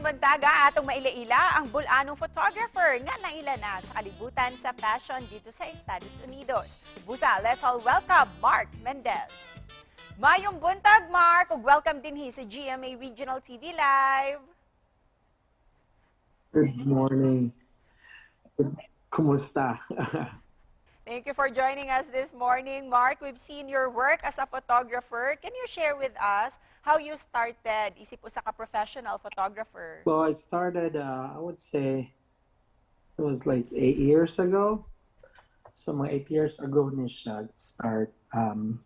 buntaga atong mailaila ang bulanong photographer nga naila na sa kalibutan sa fashion dito sa Estados Unidos. Busa, let's all welcome Mark Mendez. Mayong buntag, Mark, ug welcome din sa GMA Regional TV Live. Good morning. Kumusta? Thank you for joining us this morning, Mark. We've seen your work as a photographer. Can you share with us how you started isip usa ka professional photographer? Well, I started, I would say, it was like 8 years ago. So, mga 8 years ago ni siya start.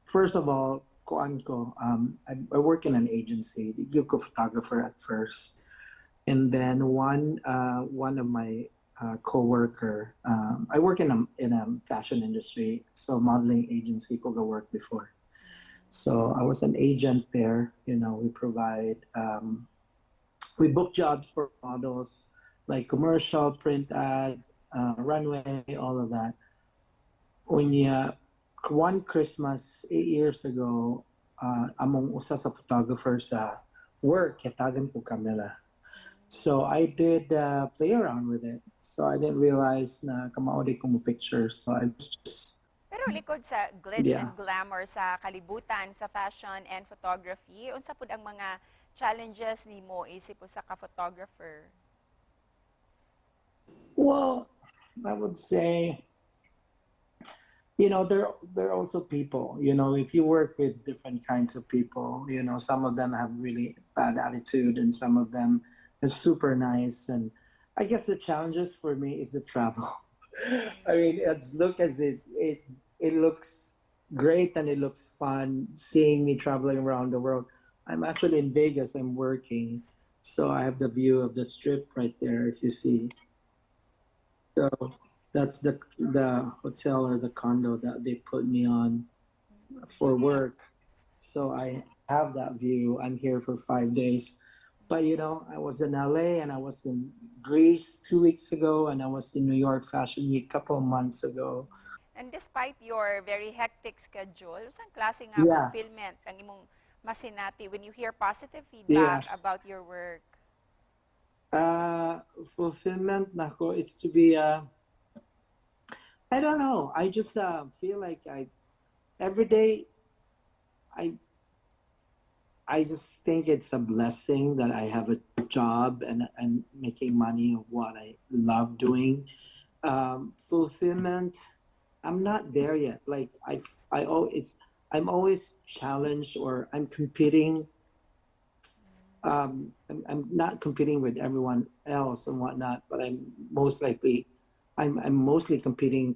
First of all, kuan ko, I work in an agency. Give ko photographer at first. And then one of my co-worker. I work in a fashion industry, so modeling agency ko go work before. So I was an agent there. You know, we provide, we book jobs for models, like commercial, print ad, runway, all of that. When one Christmas 8 years ago, among usa sa photographer sa work, katagan ko camera. So I did play around with it. So I didn't realize na kamaudi ko mo pictures. So I was just... Pero likod sa glitz and glamour sa kalibutan sa fashion and photography, unsa pud ang mga challenges nimo isip usa ka photographer? Well, I would say, you know, there are also people. You know, if you work with different kinds of people, you know, some of them have really bad attitude, and some of them is super nice. And I guess the challenges for me is the travel. I mean, it looks great and it looks fun seeing me traveling around the world. I'm actually in Vegas. I'm working, so I have the view of the strip right there, if you see. So that's the hotel or the condo that they put me on for work. So I have that view. I'm here for 5 days. But, you know, I was in LA and I was in Greece 2 weeks ago, and I was in New York Fashion Week a couple of months ago. And despite your very hectic schedule, saan klase nga fulfillment ang imong masinati when you hear positive feedback about your work? Fulfillment nako is to be, I don't know. I just feel like every day, I just think it's a blessing that I have a job and I'm making money of what I love doing. Fulfillment, I'm not there yet. Like I'm always challenged, or I'm competing. I'm not competing with everyone else and whatnot, but I'm mostly competing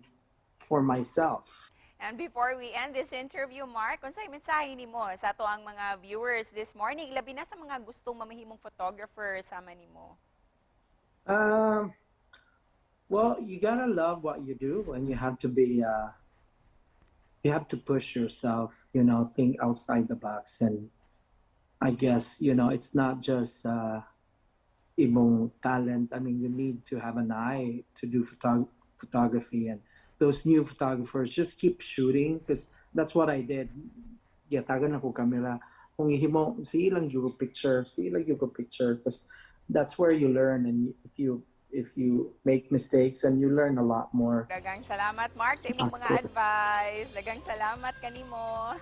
for myself. And before we end this interview, Mark, unsay mensahe nimo sa ato ang mga viewers this morning, labi na sa mga gustong mamahimong photographer sama nimo? Well, you gotta love what you do, and you have to be, you have to push yourself. You know, think outside the box, and I guess, you know, it's not just imong talent. I mean, you need to have an eye to do photography, and those new photographers just keep shooting, because that's what I did. Yatagan ako camera. Kung ihimo, sige lang yung picture, because that's where you learn, and if you make mistakes, and you learn a lot more. Dagang salamat, Mark, sa imong mga advice. Dagang salamat kanimo.